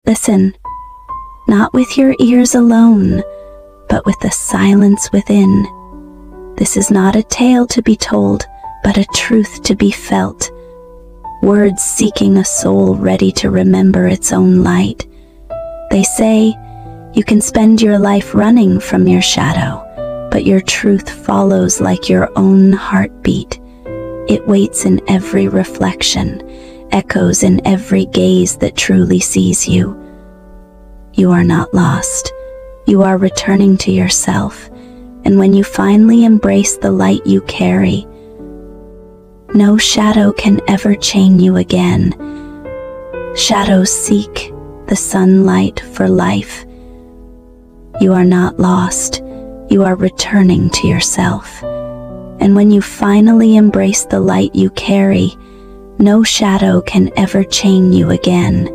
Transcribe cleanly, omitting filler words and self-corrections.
Listen, not with your ears alone, but with the silence within. This is not a tale to be told, but a truth to be felt. Words seeking a soul ready to remember its own light. They say, you can spend your life running from your shadow, but your truth follows like your own heartbeat. It waits in every reflection, echoes in every gaze that truly sees you. You are not lost. You are returning to yourself, and when you finally embrace the light you carry, no shadow can ever chain you again. Shadows seek the sunlight for life. You are not lost. You are returning to yourself. And when you finally embrace the light you carry, no shadow can ever chain you again.